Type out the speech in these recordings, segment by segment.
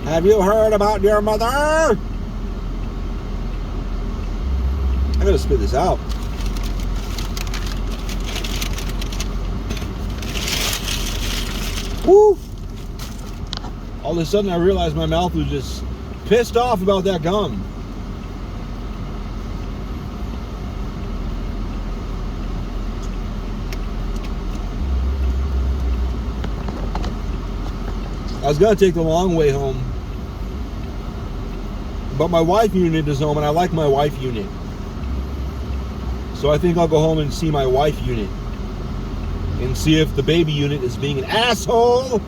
Have you heard about your mother? I gotta spit this out. Woo! All of a sudden I realized my mouth was just pissed off about that gum. I was gonna take the long way home, but my wife unit is home and I like my wife unit. So I think I'll go home and see my wife unit and see if the baby unit is being an asshole.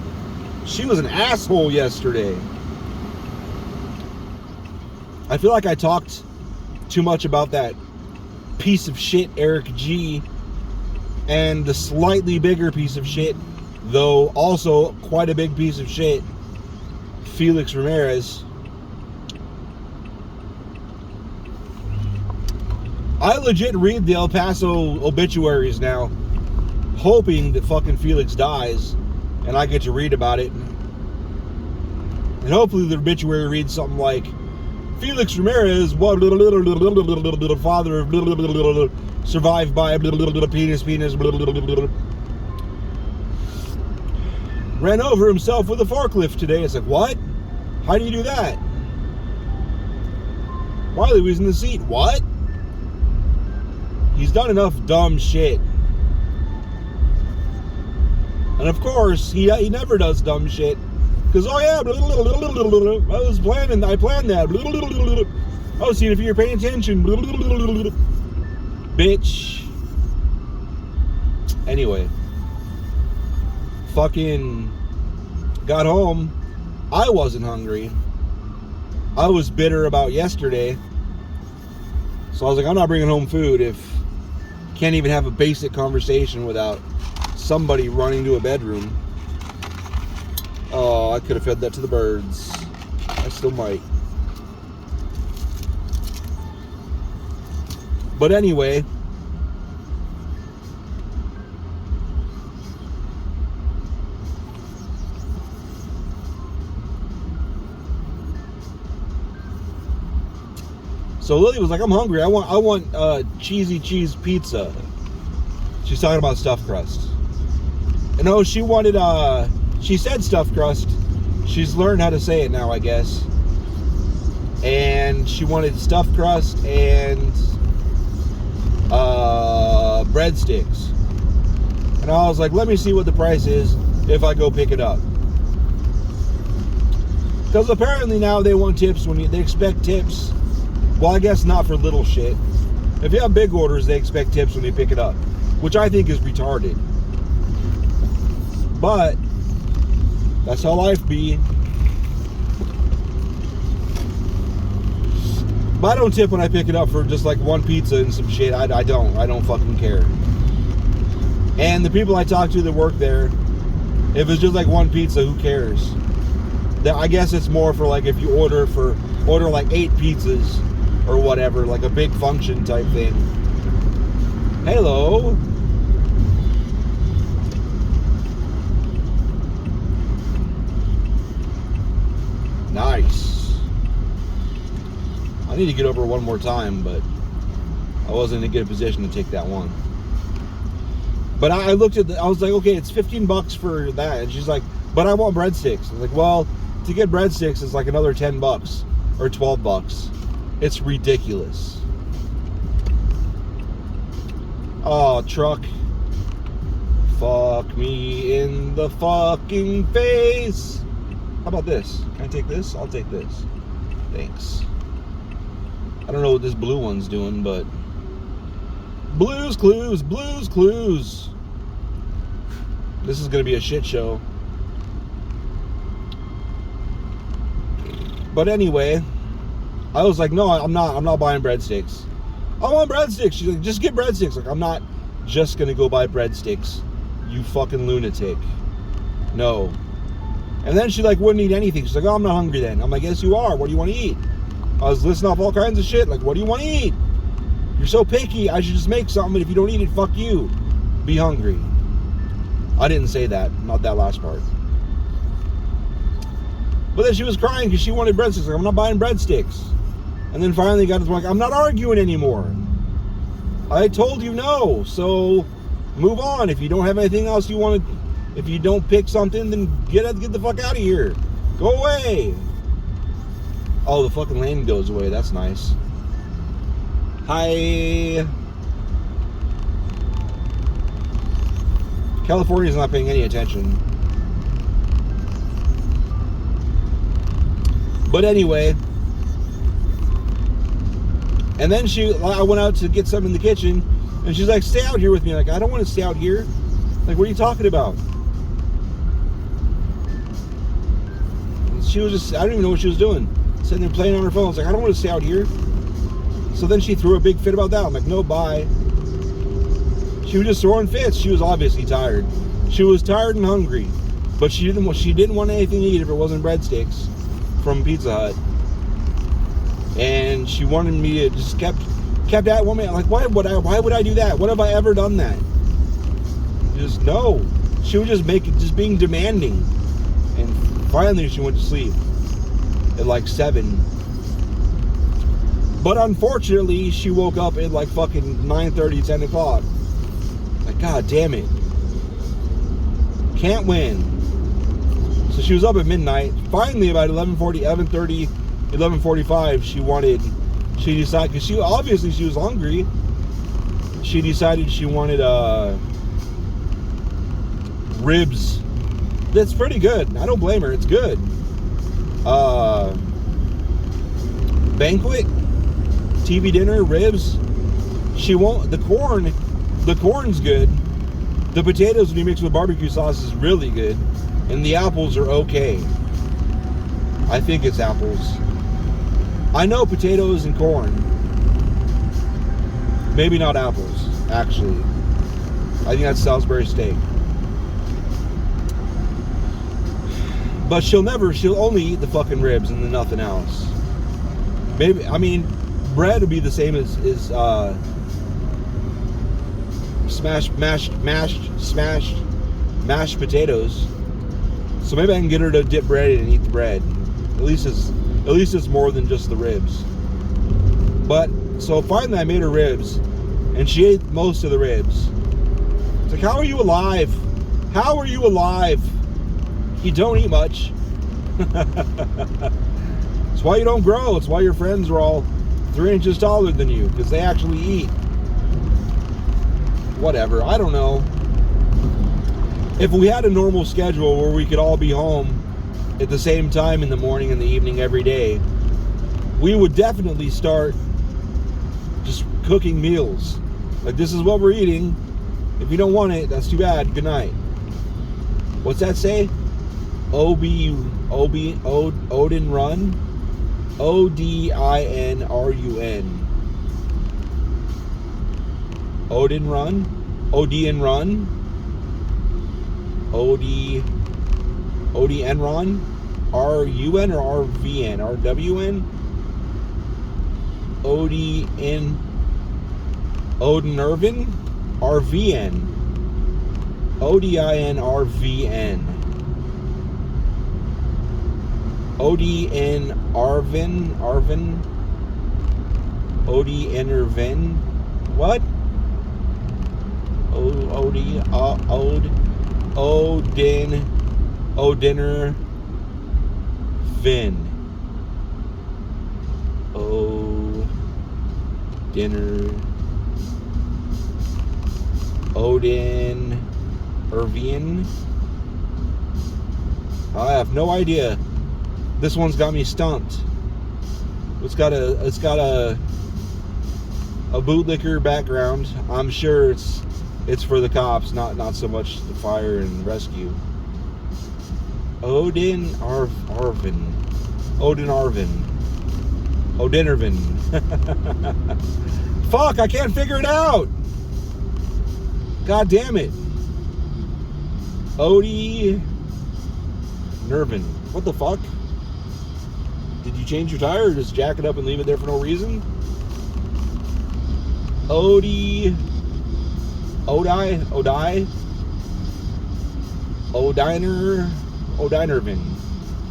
She was an asshole yesterday. I feel like I talked too much about that piece of shit Eric G and the slightly bigger piece of shit, though also quite a big piece of shit, Felix Ramirez. I legit read the El Paso obituaries now, hoping that fucking Felix dies and I get to read about it. And hopefully the obituary reads something like, Felix Ramirez, father of survived by penis, ran over himself with a forklift today. It's like, what? How do you do that? Wiley was in the seat. What? He's done enough dumb shit. And of course, he never does dumb shit. Because, oh yeah, I planned that. Oh, see if you're paying attention. Bitch. Anyway. Fucking got home. I wasn't hungry. I was bitter about yesterday. So I was like, I'm not bringing home food if can't even have a basic conversation without somebody running to a bedroom. Oh, I could have fed that to the birds. I still might. But anyway, so Lily was like, I'm hungry. I want cheesy cheese pizza. She's talking about stuffed crust. And oh, she wanted she said stuffed crust. She's learned how to say it now, I guess. And she wanted stuffed crust and breadsticks. And I was like, let me see what the price is if I go pick it up. Because apparently now they want tips when they expect tips. Well, I guess not for little shit. If you have big orders, they expect tips when you pick it up, which I think is retarded. But that's how life be. But I don't tip when I pick it up for just like one pizza and some shit. I don't fucking care. And the people I talk to that work there, if it's just like one pizza, who cares? I guess it's more for like if you order like 8 pizzas or whatever, like a big function type thing. Hello. Nice. I need to get over one more time, but I wasn't in a good position to take that one. But I looked at I was like, okay, it's $15 for that. And she's like, but I want breadsticks. I was like, well, to get breadsticks is like another $10 or $12. It's ridiculous. Oh, truck. Fuck me in the fucking face. How about this? Can I take this? I'll take this. Thanks. I don't know what this blue one's doing, but Blues Clues, Blues Clues. This is gonna be a shit show. But anyway, I was like, no, I'm not buying breadsticks. I want breadsticks. She's like, just get breadsticks. Like, I'm not just gonna go buy breadsticks, you fucking lunatic. No. And then she like wouldn't eat anything. She's like, oh, I'm not hungry then. I'm like, yes you are. What do you want to eat? I was listing off all kinds of shit. Like, what do you want to eat? You're so picky. I should just make something, but if you don't eat it, fuck you. Be hungry. I didn't say that. Not that last part. But then she was crying because she wanted breadsticks. Like, I'm not buying breadsticks. And then finally got to the point, I'm not arguing anymore. I told you no, so move on. If you don't have anything else you want to, if you don't pick something, then get the fuck out of here. Go away. Oh, the fucking lane goes away. That's nice. Hi. California's not paying any attention. But anyway, and then I went out to get something in the kitchen, and she's like, stay out here with me. Like, I don't want to stay out here. Like, what are you talking about? And she was just, I don't even know what she was doing. Sitting there playing on her phone. I was like, I don't want to stay out here. So then she threw a big fit about that. I'm like, no, bye. She was just throwing fits. She was obviously tired. She was tired and hungry. But she didn't want anything to eat if it wasn't breadsticks from Pizza Hut. And she wanted me to just kept at one minute. Like, why would I do that? What have I ever done that? Just no. She was just being demanding. And finally she went to sleep at like 7. But unfortunately she woke up at like fucking 9:30, 10 o'clock. Like, god damn it. Can't win. So she was up at midnight. Finally, about 11:30, 11:45, she decided, because she was hungry. She decided she wanted ribs. That's pretty good. I don't blame her. It's good. Banquet, TV dinner, ribs. She won't. The corn's good. The potatoes, when you mix with barbecue sauce, is really good. And the apples are okay. I think it's apples. I know potatoes and corn. Maybe not apples, actually. I think that's Salisbury steak. But she'll only eat the fucking ribs and then nothing else. Maybe, I mean, bread would be the same as mashed potatoes. So maybe I can get her to dip bread in and eat the bread. At least it's more than just the ribs. But so finally I made her ribs, and she ate most of the ribs. It's like, how are you alive? How are you alive? You don't eat much. It's why you don't grow. It's why your friends are all 3 inches taller than you, because they actually eat. Whatever, I don't know. If we had a normal schedule where we could all be home at the same time in the morning and the evening every day, we would definitely start just cooking meals. Like, this is what we're eating. If you don't want it, that's too bad. Good night. What's that say? Odin Run? ODINRUN. Odin Run? ODN Run? ODN Run? RUN or RVN? RWN? ODN Odin Irvin? RVN? ODIN RVN? ODN Arvin? ODN Irvin? What? Odiner Vin. Odin Irvian. I have no idea. This one's got me stumped. It's got a bootlicker background. I'm sure it's for the cops, not so much the fire and rescue. Odin Irvin. Fuck, I can't figure it out. God damn it. Odie Nervin. What the fuck? Did you change your tire or just jack it up and leave it there for no reason? Odinervin.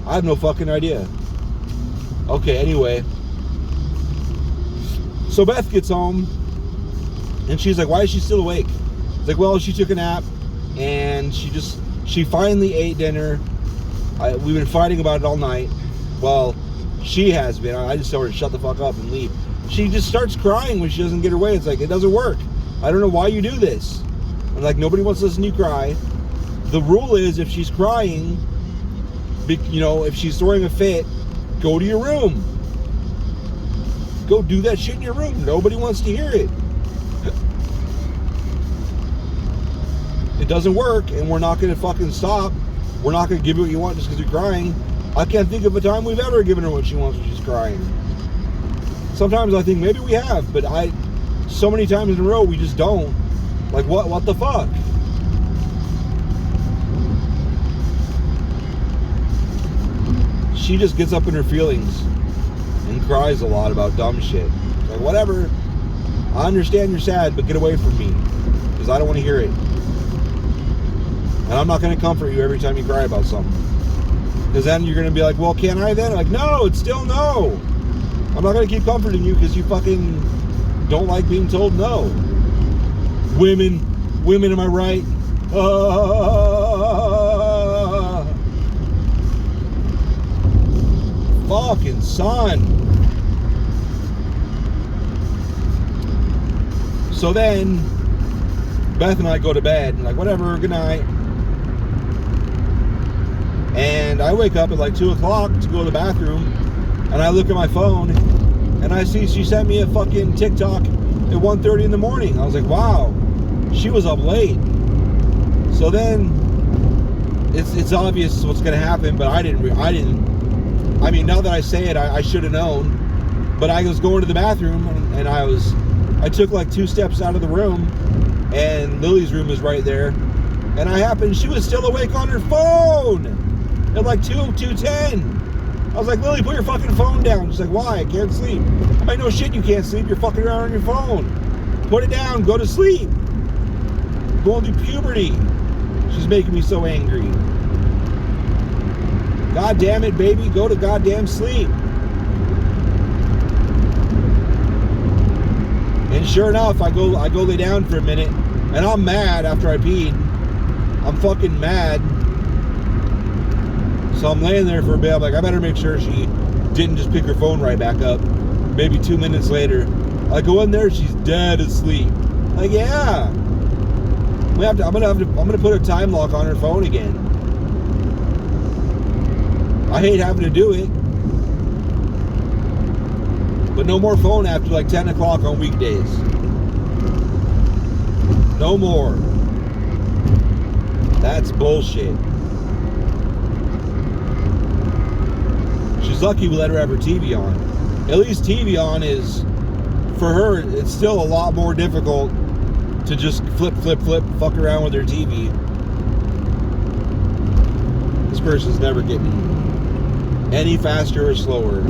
I have no fucking idea. Okay, anyway. So Beth gets home, and she's like, why is she still awake? It's like, well, she took a nap, and she finally ate dinner. We've been fighting about it all night. Well, she has been. I just told her to shut the fuck up and leave. She just starts crying when she doesn't get her way. It's like, it doesn't work. I don't know why you do this. I'm like, nobody wants to listen to you cry. The rule is, if she's crying, you know, if she's throwing a fit, go to your room. Go do that shit in your room. Nobody wants to hear it. It doesn't work, and we're not going to fucking stop. We're not going to give you what you want just because you're crying. I can't think of a time we've ever given her what she wants when she's crying. Sometimes I think maybe we have, but so many times in a row we just don't. Like, what the fuck? She just gets up in her feelings and cries a lot about dumb shit. Like, whatever. I understand you're sad, but get away from me, because I don't want to hear it. And I'm not going to comfort you every time you cry about something. Because then you're going to be like, well, can I then? Like, no, it's still no. I'm not going to keep comforting you because you fucking don't like being told no. Women, am I right? Fucking son. So then, Beth and I go to bed, and like, whatever, good night. And I wake up at like 2 o'clock to go to the bathroom, and I look at my phone, and I see she sent me a fucking TikTok at 1:30 in the morning. I was like, wow, she was up late. So then, it's obvious what's gonna happen, but I mean, now that I say it, I should have known. But I was going to the bathroom, and I took like 2 steps out of the room, and Lily's room is right there. And she was still awake on her phone at like 2:10. I was like, Lily, put your fucking phone down. She's like, why? I can't sleep. I'm like, no shit, you can't sleep. You're fucking around on your phone. Put it down. Go to sleep. Going through puberty. She's making me so angry. God damn it, baby. Go to goddamn sleep. And sure enough, I go lay down for a minute, and I'm mad after I peed. I'm fucking mad. So I'm laying there for a bit. I'm like, I better make sure she didn't just pick her phone right back up. Maybe 2 minutes later, I go in there, she's dead asleep. Like, yeah. I'm gonna put a time lock on her phone again. I hate having to do it. But no more phone after like 10 o'clock on weekdays. No more. That's bullshit. She's lucky we let her have her TV on. At least TV on is, for her, it's still a lot more difficult to just flip, fuck around with her TV. This person's never getting any faster or slower.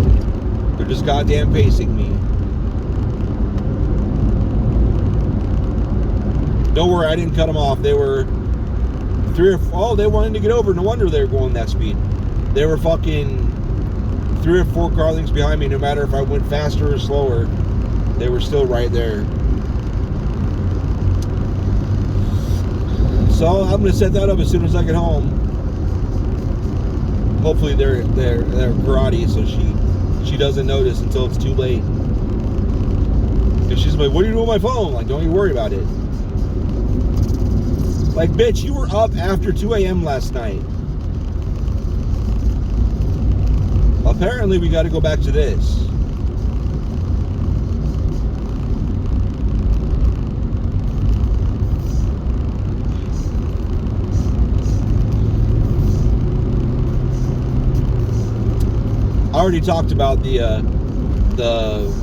They're just goddamn pacing me. Don't worry, I didn't cut them off. They were they wanted to get over. No wonder they were going that speed. They were fucking 3 or 4 car lengths behind me. No matter if I went faster or slower, they were still right there. So I'm gonna set that up as soon as I get home. Hopefully they're karate, so she doesn't notice until it's too late. And she's like, what are you doing with my phone? Like, don't you worry about it. Like, bitch, you were up after 2 a.m. last night. Apparently, we got to go back to this. I already talked about the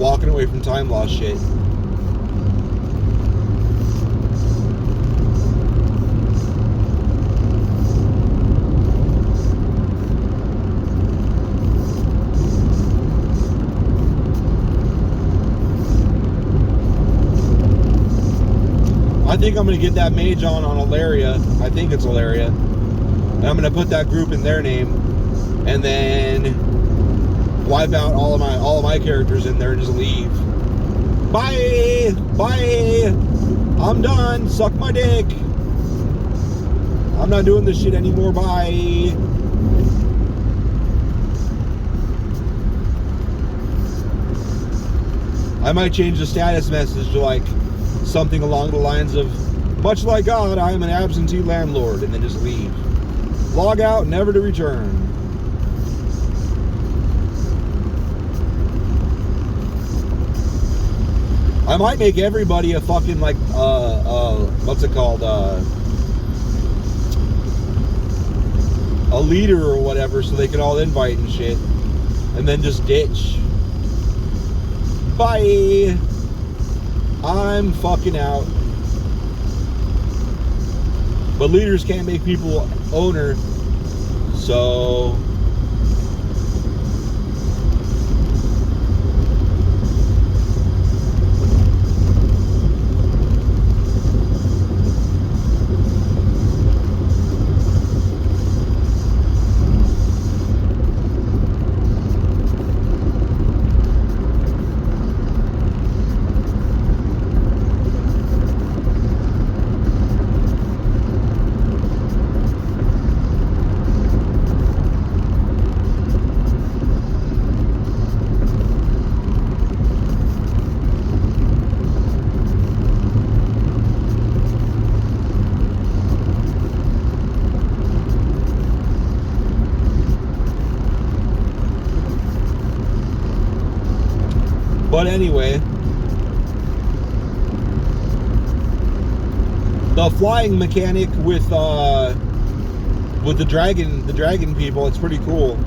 walking away from time loss shit. I think I'm going to get that mage on Alaria. I think it's Alaria. And I'm going to put that group in their name. and then wipe out all of my characters in there and just leave. Bye! Bye! I'm done. Suck my dick. I'm not doing this shit anymore. Bye! I might change the status message to like something along the lines of, much like God, I am an absentee landlord, and then just leave. Log out, never to return. I might make everybody a fucking like what's it called? A leader or whatever, so they can all invite and shit, and then just ditch. Bye. I'm fucking out. But leaders can't make people owner, so but anyway, the flying mechanic with the dragon people, it's pretty cool.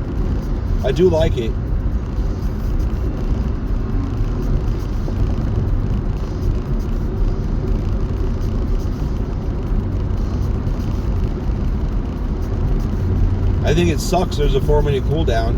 I do like it. I think it sucks there's a 4-minute cooldown.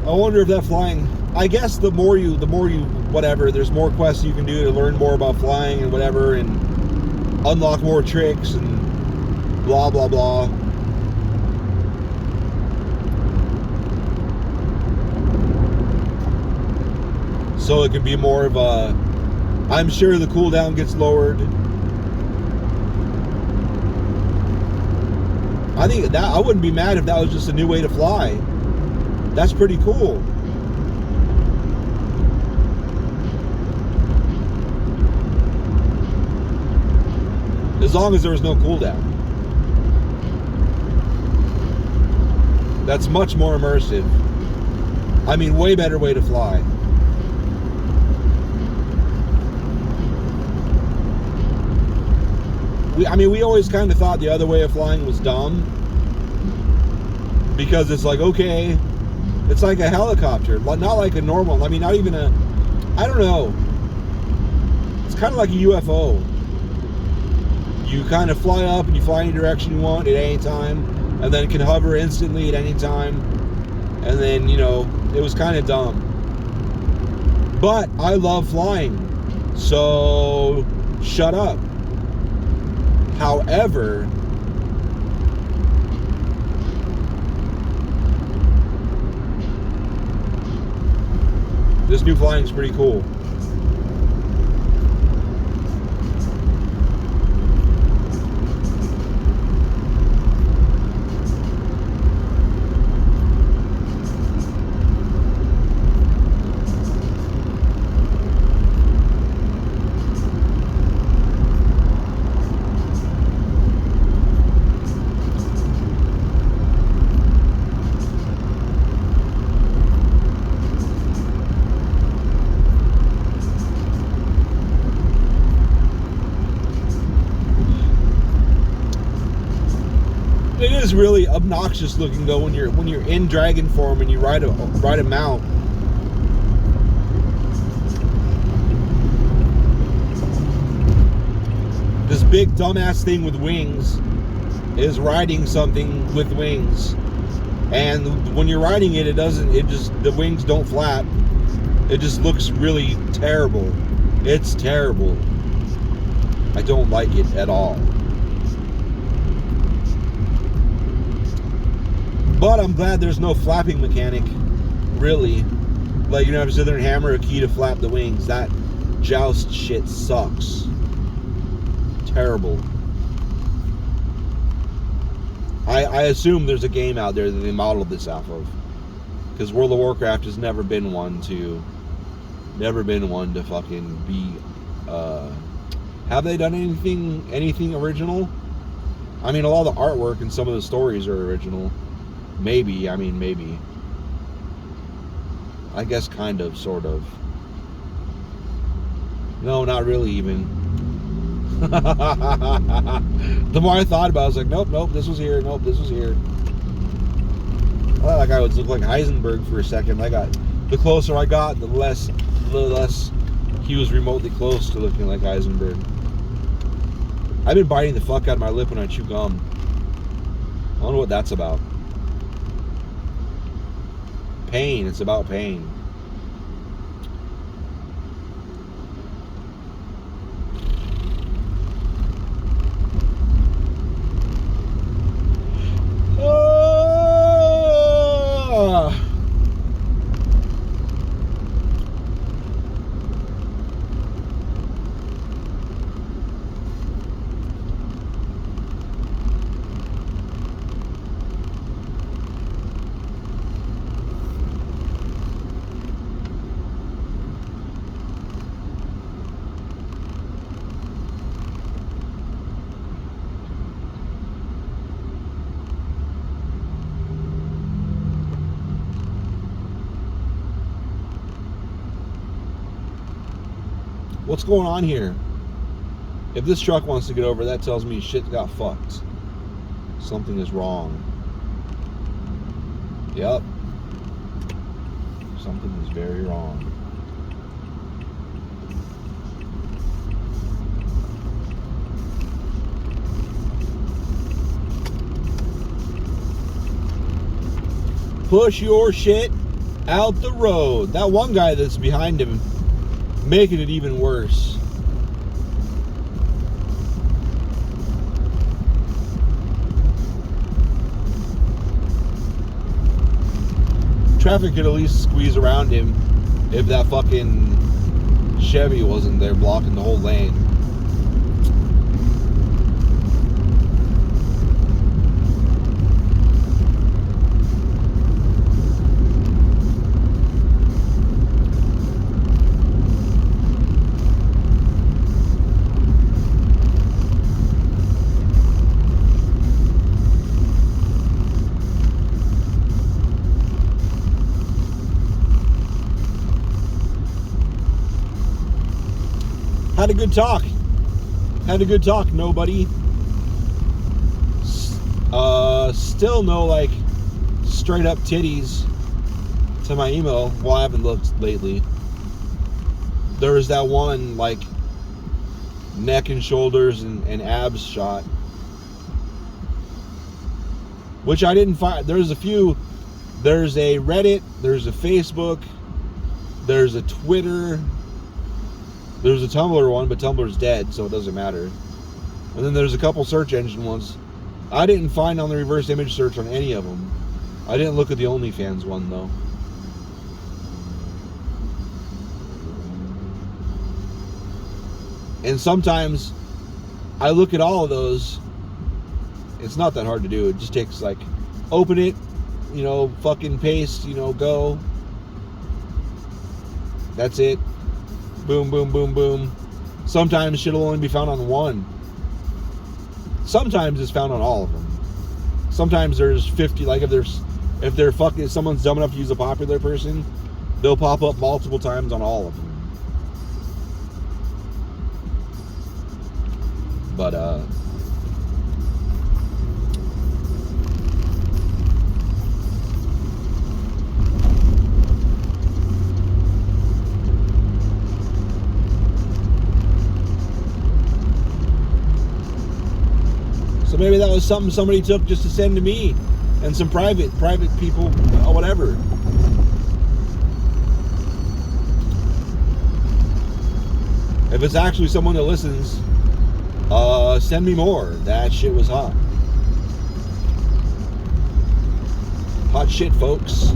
I wonder if that flying, I guess the more you whatever, there's more quests you can do to learn more about flying and whatever, and unlock more tricks and blah blah blah. So it can be more of a, I'm sure the cooldown gets lowered. I think that, I wouldn't be mad if that was just a new way to fly. That's pretty cool. As long as there was no cooldown. That's much more immersive. I mean, way better way to fly. We always kind of thought the other way of flying was dumb. Because it's like, okay, it's like a helicopter, not like a normal, I mean, not even a, I don't know. It's kind of like a UFO. You kind of fly up and you fly any direction you want at any time, and then can hover instantly at any time. And then, you know, it was kind of dumb. But I love flying, so shut up. However, this new flying is pretty cool. It is really obnoxious looking though when you're in dragon form and you ride a mount. This big dumbass thing with wings is riding something with wings, and when you're riding it, the wings don't flap. It just looks really terrible. It's terrible. I don't like it at all. But I'm glad there's no flapping mechanic, really. Like, you know, have to sit there and hammer a key to flap the wings. That joust shit sucks. Terrible. I assume there's a game out there that they modeled this off of, because World of Warcraft has never been one to fucking be. Have they done anything original? I mean, a lot of the artwork and some of the stories are original. Maybe. Maybe. I guess kind of, sort of. No, not really even. The more I thought about it, I was like, nope, this was here. Nope, this was here. I thought that guy would look like Heisenberg for a second. The closer I got, the less he was remotely close to looking like Heisenberg. I've been biting the fuck out of my lip when I chew gum. I don't know what that's about. Pain. It's about pain. What's going on here? If this truck wants to get over, that tells me shit got fucked. Something is wrong. Yep. Something is very wrong. Push your shit out the road. That one guy that's behind him making it even worse. Traffic could at least squeeze around him if that fucking Chevy wasn't there blocking the whole lane. Had a good talk. Nobody. Still no, like, straight up titties to my email. Well, I haven't looked lately. There was that one, like, neck and shoulders and abs shot, which I didn't find. There's a few. There's a Reddit. There's a Facebook. There's a Twitter. There's a Tumblr one, but Tumblr's dead, so it doesn't matter. And then there's a couple search engine ones. I didn't find on the reverse image search on any of them. I didn't look at the OnlyFans one, though. And sometimes I look at all of those. It's not that hard to do. It just takes, like, open it, you know, fucking paste, you know, go. That's it. Boom, boom, boom, boom. Sometimes shit'll only be found on one. Sometimes it's found on all of them. Sometimes there's 50, like if someone's dumb enough to use a popular person, they'll pop up multiple times on all of them. But, maybe that was something somebody took just to send to me and some private people, or whatever. If it's actually someone that listens, send me more. That shit was hot. Hot shit, folks.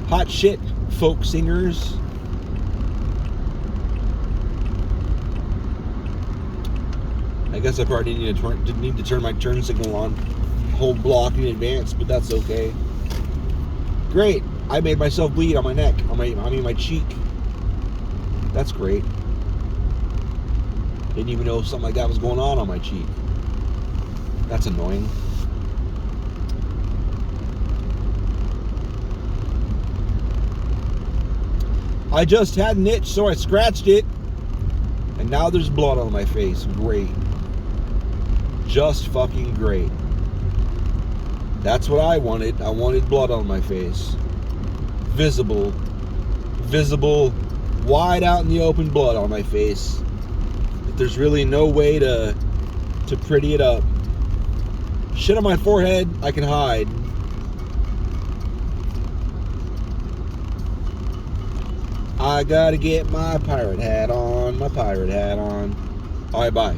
Hot shit, folk singers. I guess I probably didn't need to turn my turn signal on a whole block in advance, but that's okay. Great. I made myself bleed on my neck, my cheek. That's great. Didn't even know something like that was going on my cheek. That's annoying. I just had an itch, so I scratched it. And now there's blood on my face. Great. Just fucking great. That's what I wanted. I wanted blood on my face. Visible, wide out in the open blood on my face. There's really no way to pretty it up. Shit on my forehead, I can hide. I gotta get my pirate hat on, Alright, bye.